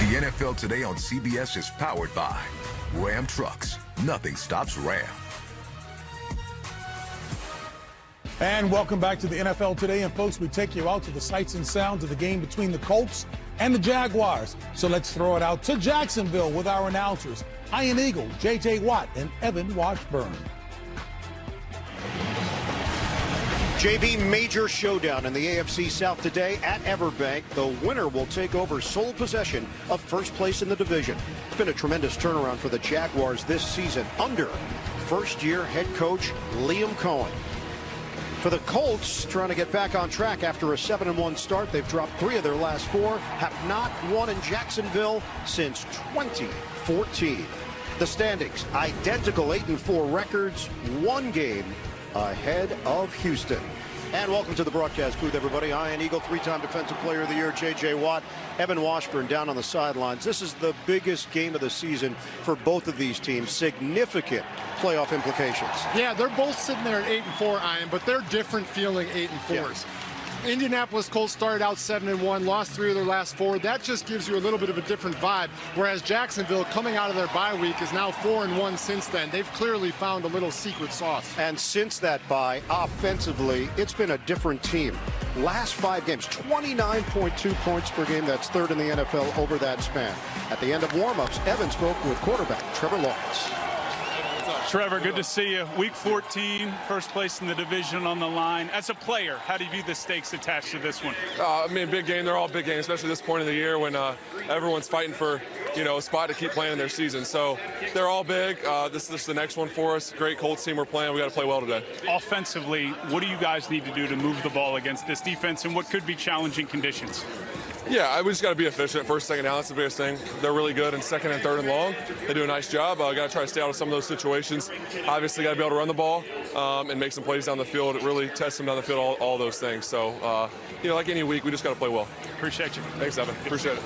The NFL Today on CBS is powered by Ram Trucks. Nothing stops Ram. And welcome back to the NFL Today. And folks, we take you out to the sights and sounds of the game between the Colts and the Jaguars. So let's throw it out to Jacksonville with our announcers, Ian Eagle, J.J. Watt, and Evan Washburn. JB, major showdown in the AFC South today at Everbank. The winner will take over sole possession of first place in the division. It's been a tremendous turnaround for the Jaguars this season under first-year head coach Liam Cohen. For the Colts, trying to get back on track after a 7-1 start, they've dropped 3 of their last 4, have not won in Jacksonville since 2014. The standings, identical 8-4 records, 1 game ahead of Houston. And welcome to the broadcast booth, everybody. Ian Eagle, 3-time Defensive Player of the Year, J.J. Watt, Evan Washburn down on the sidelines. This is the biggest game of the season for both of these teams. Significant playoff implications. Yeah, they're both sitting there at 8-4, Ian, but they're different feeling 8-4s. Yeah. Indianapolis Colts started out 7-1, lost 3 of their last 4. That just gives you a little bit of a different vibe, whereas Jacksonville, coming out of their bye week, is now 4-1 since then. They've clearly found a little secret sauce. And since that bye, offensively, it's been a different team. Last 5 games, 29.2 points per game. That's 3rd in the NFL over that span. At the end of warm-ups, Evan spoke with quarterback Trevor Lawrence. Trevor, good to see you. Week 14, first place in the division on the line. As a player, how do you view the stakes attached to this one? I mean, big game. They're all big games, especially this point of the year when everyone's fighting for, a spot to keep playing in their season. So they're all big. This is the next one for us. Great Colts team we're playing. We got to play well today. Offensively, what do you guys need to do to move the ball against this defense in what could be challenging conditions? Yeah, we just got to be efficient. First, second down, that's the biggest thing. They're really good in second and third and long. They do a nice job. Got to try to stay out of some of those situations. Obviously, got to be able to run the ball and make some plays down the field. It really tests them down the field, all those things. So, like any week, we just got to play well. Appreciate you. Thanks, Evan. Appreciate it.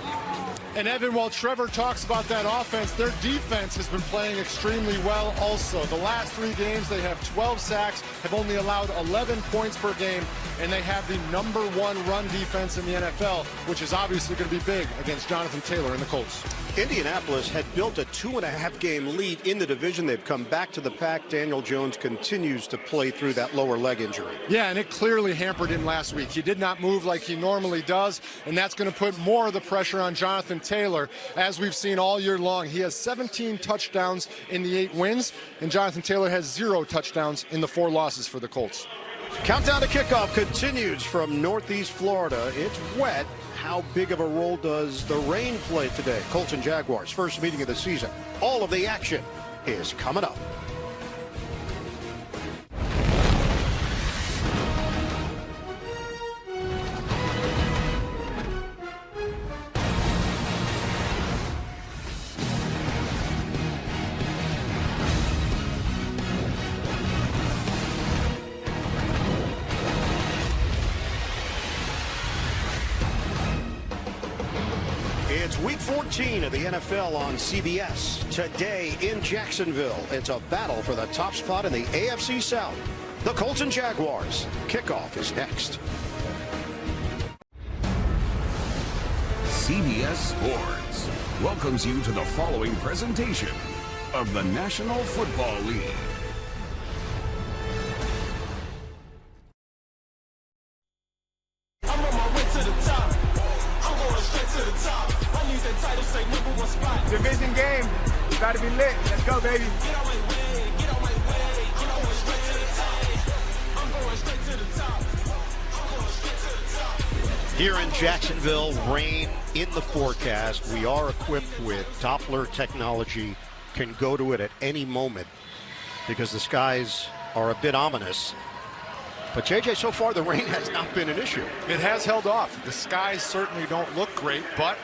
And Evan, while Trevor talks about that offense, their defense has been playing extremely well also. The last 3 games, they have 12 sacks, have only allowed 11 points per game, and they have the #1 run defense in the NFL, which is obviously going to be big against Jonathan Taylor and the Colts. Indianapolis had built a 2.5-game lead in the division. They've come back to the pack. Daniel Jones continues to play through that lower leg injury. Yeah, and it clearly hampered him last week. He did not move like he normally does, and that's going to put more of the pressure on Jonathan Taylor, as we've seen all year long. He has 17 touchdowns in the 8 wins, and Jonathan Taylor has 0 touchdowns in the 4 losses for the Colts. Countdown to kickoff continues from Northeast Florida. It's wet. How big of a role does the rain play today? Colts and Jaguars, first meeting of the season. All of the action is coming up. It's week 14 of the NFL on CBS. Today in Jacksonville, it's a battle for the top spot in the AFC South. The Colts and Jaguars. Kickoff is next. CBS Sports welcomes you to the following presentation of the National Football League. Division game, got to be lit. Let's go, baby. Here in Jacksonville, rain in the forecast. We are equipped with Doppler technology. Can go to it at any moment because the skies are a bit ominous. But JJ, so far the rain has not been an issue. It has held off. The skies certainly don't look great, but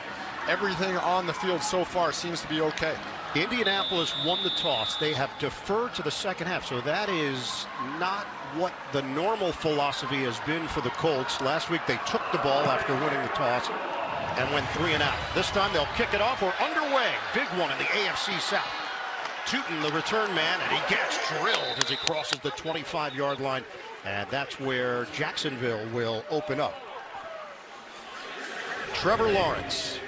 everything on the field so far seems to be okay. Indianapolis won the toss. They have deferred to the second half, so that is not what the normal philosophy has been for the Colts. Last week they took the ball after winning the toss and went 3 and out. This time they'll kick it off. We're underway. Big one in the AFC South. Tootin, the return man, and he gets drilled as he crosses the 25-yard line. And that's where Jacksonville will open up. Trevor Lawrence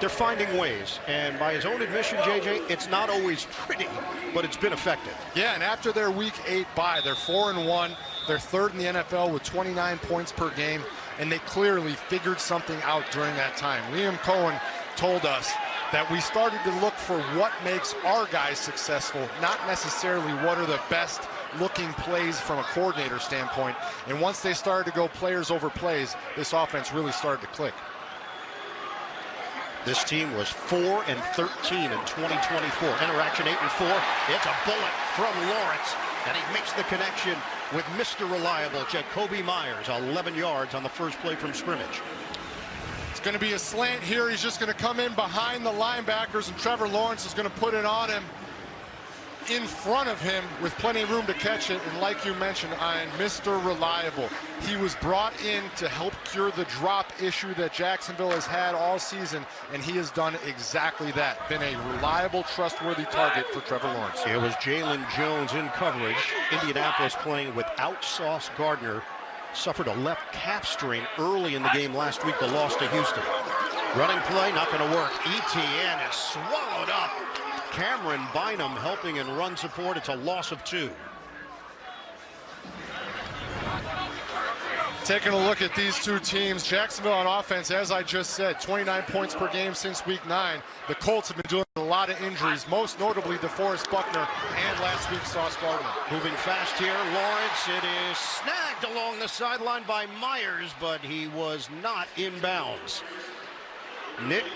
they're finding ways. And by his own admission, JJ, it's not always pretty, but it's been effective. Yeah, and after their Week 8 bye, they're 4-1. They're third in the NFL with 29 points per game, and they clearly figured something out during that time. Liam Cohen told us that we started to look for what makes our guys successful, not necessarily what are the best looking plays from a coordinator standpoint. And once they started to go players over plays, this offense really started to click. This team was 4-13 in 2024. Interaction 8-4. It's a bullet from Lawrence, and he makes the connection with Mr. Reliable, Jacoby Myers, 11 yards on the first play from scrimmage. It's going to be a slant here. He's just going to come in behind the linebackers, and Trevor Lawrence is going to put it on him in front of him with plenty of room to catch it. And like you mentioned, Ian, Mr. Reliable. He was brought in to help cure the drop issue that Jacksonville has had all season, and he has done exactly that. Been a reliable, trustworthy target for Trevor Lawrence. It was Jalen Jones in coverage. Indianapolis playing without Sauce Gardner. Suffered a left calf strain early in the game last week, the loss to Houston. Running play, not going to work. Etienne is swallowed up. Cameron Bynum helping in run support. It's a loss of 2. Taking a look at these two teams, Jacksonville on offense, as I just said, 29 points per game since Week 9. The Colts have been dealing with a lot of injuries, most notably DeForest Buckner and last week's Sauce Gardner. Moving fast here, Lawrence. It is snagged along the sideline by Myers, but he was not in bounds. Nick